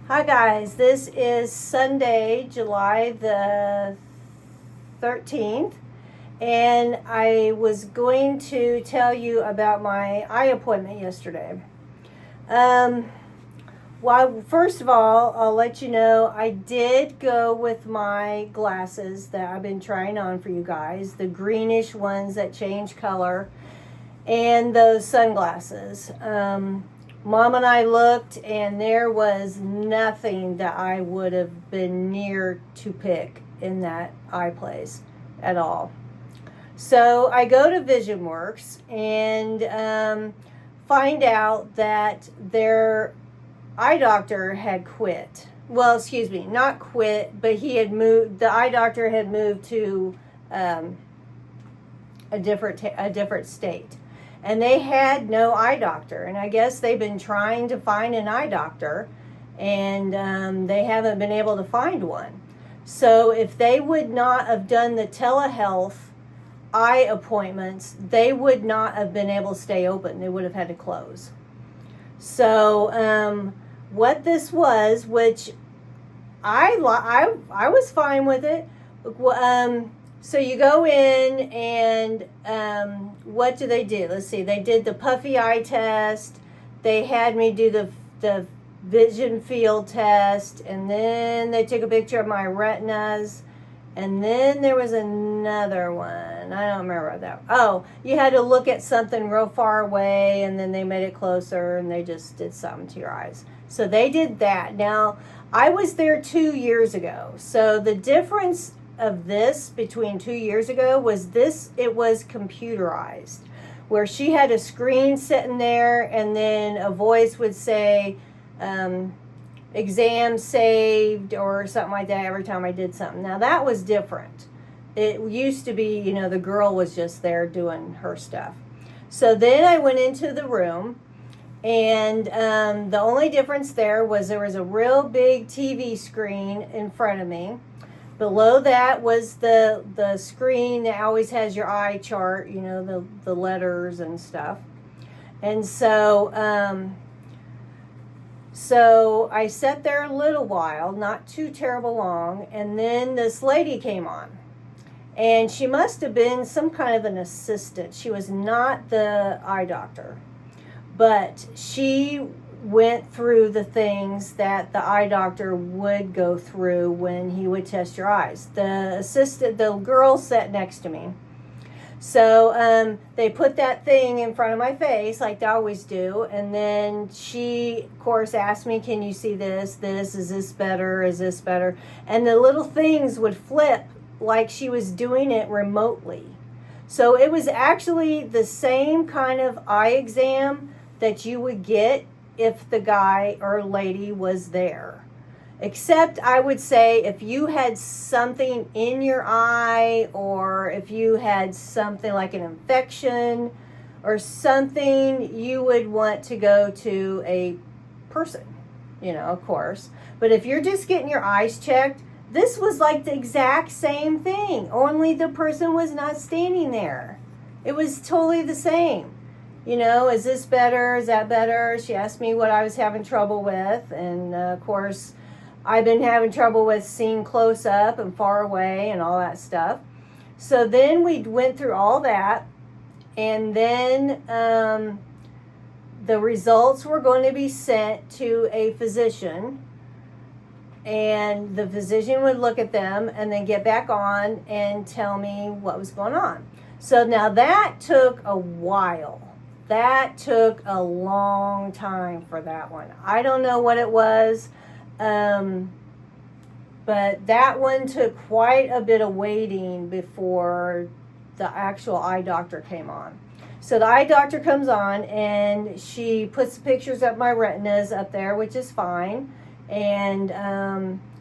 Hi guys, this is Sunday, July the 13th, and I was going to tell you about my eye appointment yesterday. Well, first of all, I'll let you know I did go with my glasses that I've been trying on for you guys, the greenish ones that change color, and those sunglasses. Mom and I looked, and there was nothing that I would have been near to pick in that eye place at all. So I go to VisionWorks and find out that their eye doctor had quit. Well, excuse me, not quit, but he had moved. The eye doctor had moved to a different state. And they had no eye doctor. And I guess they've been trying to find an eye doctor, and they haven't been able to find one. So if they would not have done the telehealth eye appointments, they would not have been able to stay open. They would have had to close. So what this was, which I was fine with it. So you go in and what do? Let's see. They did the puffy eye test. They had me do the vision field test, and then they took a picture of my retinas, and then there was another one. I don't remember that. Oh, you had to look at something real far away, and then they made it closer, and they just did something to your eyes. So they did that. Now, I was there 2 years ago. So the difference of this between 2 years ago was this: it was computerized, where she had a screen sitting there, and then a voice would say exam saved or something like that every time I did something. Now that was different. It used to be, the girl was just there doing her stuff. So then I went into the room, and the only difference there was a real big TV screen in front of me. Below that was the screen that always has your eye chart, the letters and stuff. And so I sat there a little while, not too terrible long, and then this lady came on. And she must have been some kind of an assistant. She was not the eye doctor, but she went through the things that the eye doctor would go through when he would test your eyes. The girl sat next to me. So they put that thing in front of my face like they always do, and then she, of course, asked me, can you see this, is this better, is this better? And the little things would flip like she was doing it remotely. So it was actually the same kind of eye exam that you would get if the guy or lady was there. Except I would say if you had something in your eye, or if you had something like an infection or something, you would want to go to a person, of course. But if you're just getting your eyes checked, this was like the exact same thing, only the person was not standing there. It was totally the same. Is this better? Is that better? She asked me what I was having trouble with. And of course, I've been having trouble with seeing close up and far away and all that stuff. So then we went through all that. And then the results were going to be sent to a physician. And the physician would look at them and then get back on and tell me what was going on. So now that took a while. That took a long time for that one. I don't know what it was, but that one took quite a bit of waiting before the actual eye doctor came on. So the eye doctor comes on, and she puts the pictures of my retinas up there, which is fine. And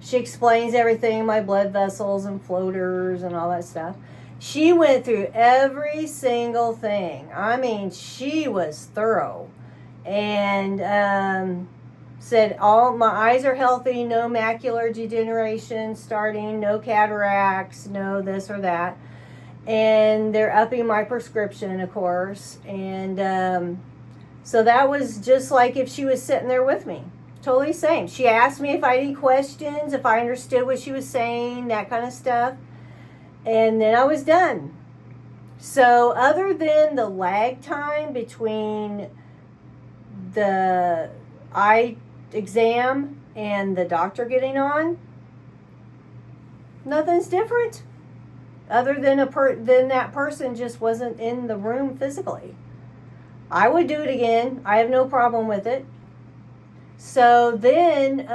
she explains everything, my blood vessels and floaters and all that stuff. She went through every single thing. I mean, she was thorough, and said all my eyes are healthy, no macular degeneration starting, no cataracts, no this or that. And they're upping my prescription, of course. And so that was just like if she was sitting there with me. totally same. She asked me if I had any questions, if I understood what she was saying, that kind of stuff. And then I was done. So other than the lag time between the eye exam and the doctor getting on, nothing's different. Other than than that person just wasn't in the room physically. I would do it again. I have no problem with it. So then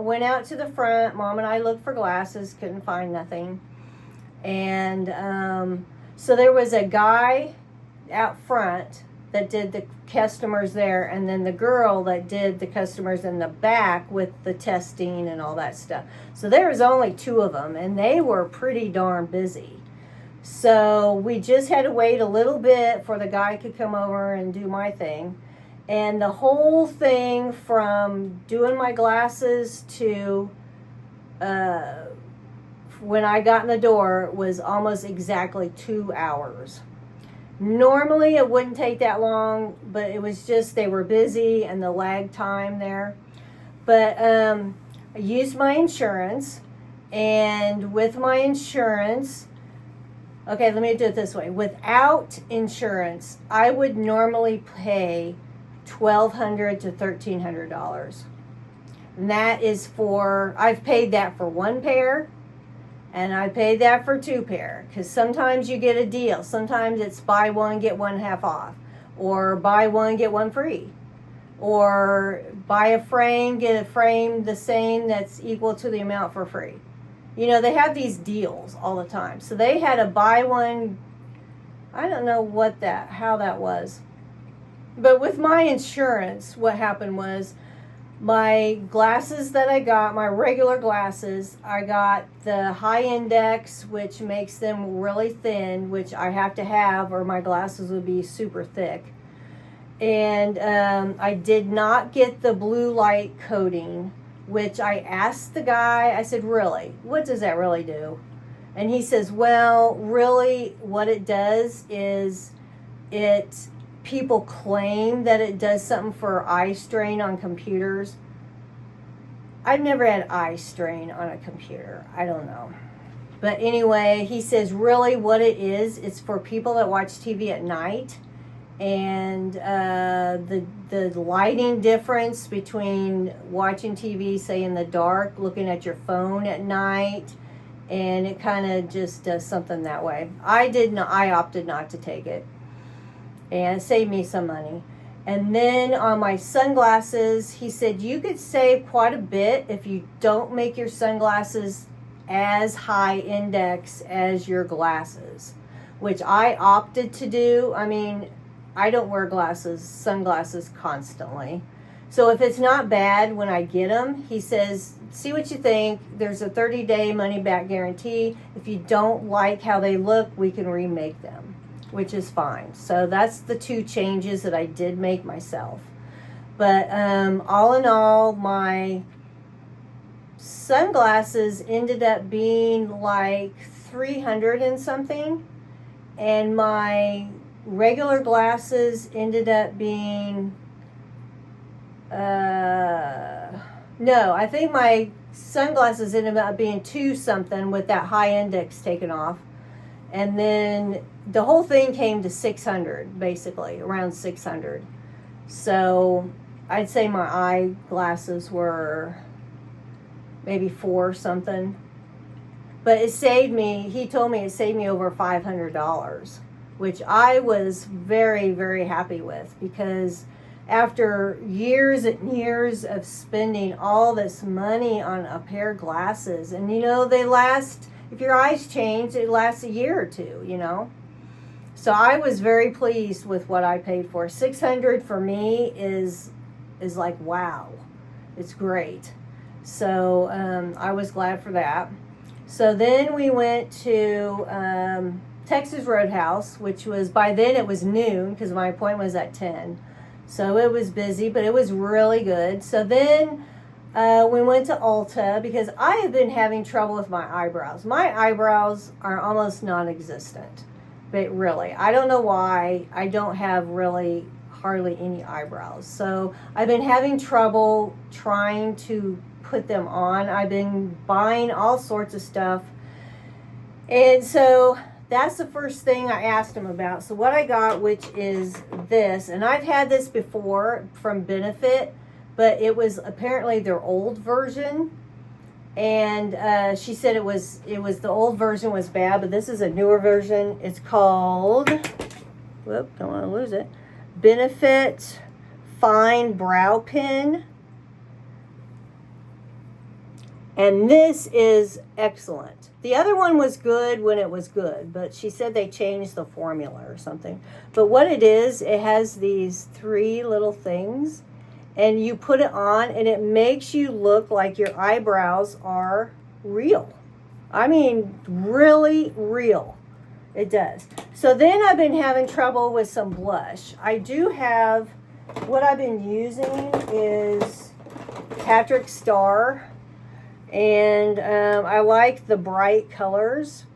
went out to the front. Mom and I looked for glasses, couldn't find nothing. And so there was a guy out front that did the customers there, and then the girl that did the customers in the back with the testing and all that stuff. So there was only two of them, and they were pretty darn busy. So we just had to wait a little bit for the guy could come over and do my thing. And the whole thing from doing my glasses to when I got in the door was almost exactly 2 hours. Normally it wouldn't take that long, but it was just they were busy and the lag time there. But I used my insurance, and with my insurance, okay, let me do it this way. Without insurance, I would normally pay $1,200 to $1,300. And that is for, I've paid that for one pair, and I paid that for two pair, because sometimes you get a deal. Sometimes it's buy one, get one half off, or buy one, get one free, or buy a frame, get a frame the same that's equal to the amount for free. You know, they have these deals all the time. So they had a buy one, I don't know how that was. But with my insurance, what happened was my glasses that I got, my regular glasses, I got the high index, which makes them really thin, which I have to have or my glasses would be super thick. And I did not get the blue light coating, which I asked the guy, I said, really, what does that really do? And he says, well, really what it does is people claim that it does something for eye strain on computers. I've never had eye strain on a computer. I don't know. But anyway, he says really what it is, it's for people that watch TV at night. And the lighting difference between watching TV, say in the dark, looking at your phone at night, and it kind of just does something that way. I opted not to take it. And it saved me some money. And then on my sunglasses, he said you could save quite a bit if you don't make your sunglasses as high index as your glasses, which I opted to do. I mean, I don't wear sunglasses constantly. So if it's not bad when I get them, he says, see what you think. There's a 30-day money-back guarantee. If you don't like how they look, we can remake them, which is fine. So that's the two changes that I did make myself. But all in all, my sunglasses ended up being like $300 and something, and my regular glasses ended up being no, I think my sunglasses ended up being $2 something with that high index taken off. And then the whole thing came to $600, basically, around $600. So I'd say my eyeglasses were maybe $4 something. But it saved me, he told me it saved me over $500, which I was very, very happy with, because after years and years of spending all this money on a pair of glasses, and you know, they last, if your eyes change, it lasts a year or two, you know. So I was very pleased with what I paid for. $600 for me is like, wow, it's great. So I was glad for that. So then we went to Texas Roadhouse, which was, by then it was noon because my appointment was at 10. So it was busy, but it was really good. So then we went to Ulta because I have been having trouble with my eyebrows. My eyebrows are almost non-existent, but really, I don't know why. I don't have really hardly any eyebrows. So I've been having trouble trying to put them on. I've been buying all sorts of stuff. And so that's the first thing I asked him about. So what I got, which is this, and I've had this before from Benefit, but it was apparently their old version. And she said it was the old version was bad, but this is a newer version. It's called, whoop, don't want to lose it, Benefit Fine Brow Pen. And this is excellent. The other one was good when it was good, but she said they changed the formula or something. But what it is, it has these 3 little things, and you put it on, and it makes you look like your eyebrows are real. I mean, really real. It does. So then I've been having trouble with some blush. I do have, what I've been using is Patrick Star. And I like the bright colors.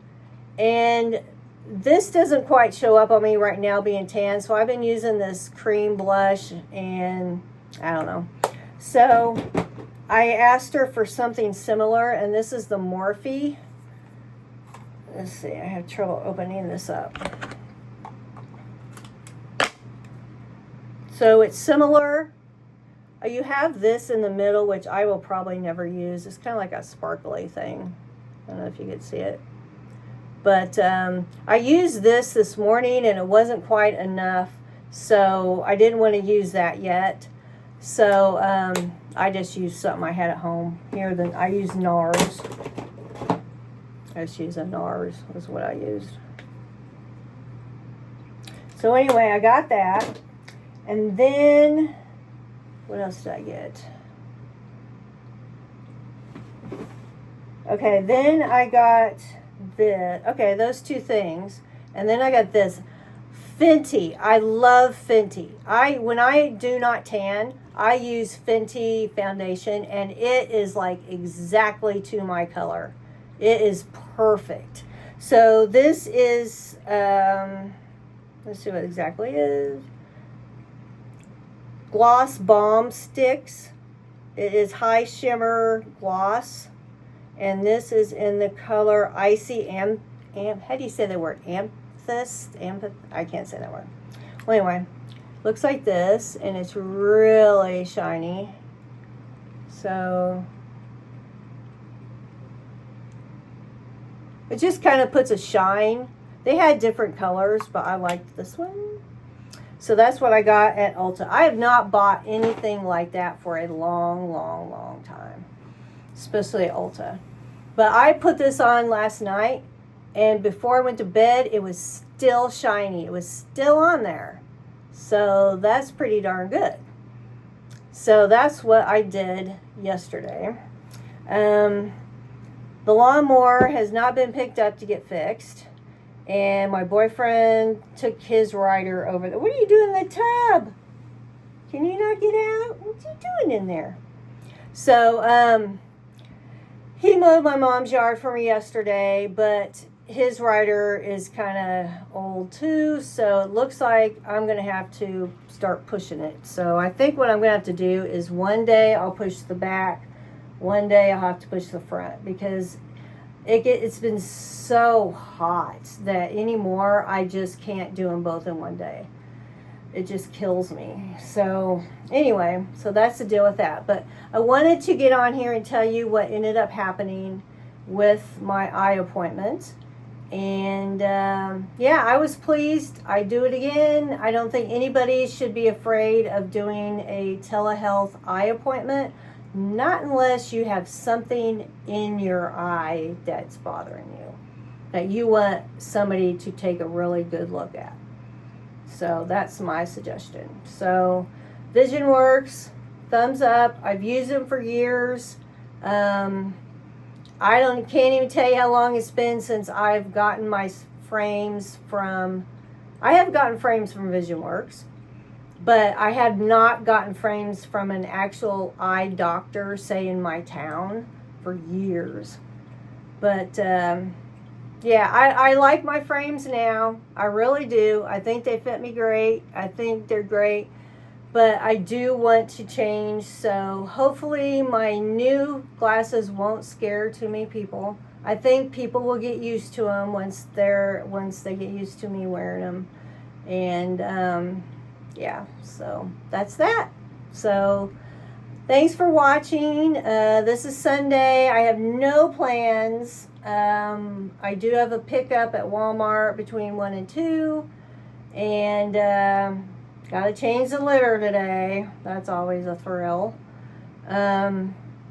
And this doesn't quite show up on me right now being tan. So I've been using this cream blush and I don't know. So I asked her for something similar. And this is the Morphe. Let's see. I have trouble opening this up. So it's similar. You have this in the middle, which I will probably never use. It's kind of like a sparkly thing. I don't know if you could see it. But I used this morning, and it wasn't quite enough. So I didn't want to use that yet. So I just used something I had at home. Here, then I use NARS. I just use a NARS is what I used. So anyway, I got that. And then what else did I get? Okay, then I got this. Okay, those 2 things. And then I got this. Fenty. I love Fenty. When I do not tan, I use Fenty foundation, and it is like exactly to my color. It is perfect. So this is, let's see what exactly it is. Gloss Balm Sticks. It is high shimmer gloss, and this is in the color Icy how do you say the word? Amethyst? I can't say that word. Well, anyway, looks like this, and it's really shiny. So it just kind of puts a shine. They had different colors, but I liked this one. So that's what I got at Ulta. I have not bought anything like that for a long, long, long time, especially at Ulta. But I put this on last night, and before I went to bed, it was still shiny. It was still on there. So that's pretty darn good. So that's what I did yesterday. The lawnmower has not been picked up to get fixed. And my boyfriend took his rider over there. What are you doing in the tub? Can you not get out? What are you doing in there? So, he mowed my mom's yard for me yesterday, but his rider is kind of old too. So it looks like I'm going to have to start pushing it. So I think what I'm going to have to do is one day I'll push the back. One day I'll have to push the front, because it's been so hot that anymore I just can't do them both in one day. It just kills me. So anyway, so that's the deal with that. But I wanted to get on here and tell you what ended up happening with my eye appointment. And yeah, I was pleased. I do it again. I don't think anybody should be afraid of doing a telehealth eye appointment. Not unless you have something in your eye that's bothering you, that you want somebody to take a really good look at. So that's my suggestion. So Vision Works, thumbs up. I've used them for years. Can't even tell you how long it's been since I've gotten my frames from. I have gotten frames from Vision Works. But I had not gotten frames from an actual eye doctor, say in my town, for years. But Yeah, I like my frames now. I really do. I think they fit me great. I think they're great. But I do want to change, so hopefully my new glasses won't scare too many people. I think people will get used to them once they get used to me wearing them. And yeah, so that's that. So thanks for watching. This is Sunday. I have no plans. I do have a pickup at Walmart between 1 and 2. And got to change the litter today. That's always a thrill.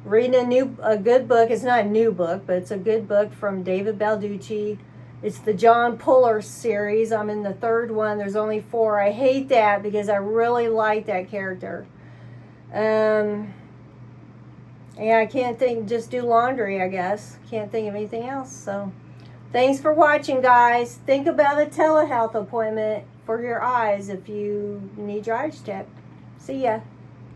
Reading a good book. It's not a new book, but it's a good book from David Balducci. It's the John Puller series. I'm in the third one. There's only 4. I hate that because I really like that character. Yeah, I can't think, just do laundry, I guess. Can't think of anything else. So, thanks for watching, guys. Think about a telehealth appointment for your eyes if you need your eyes checked. See ya.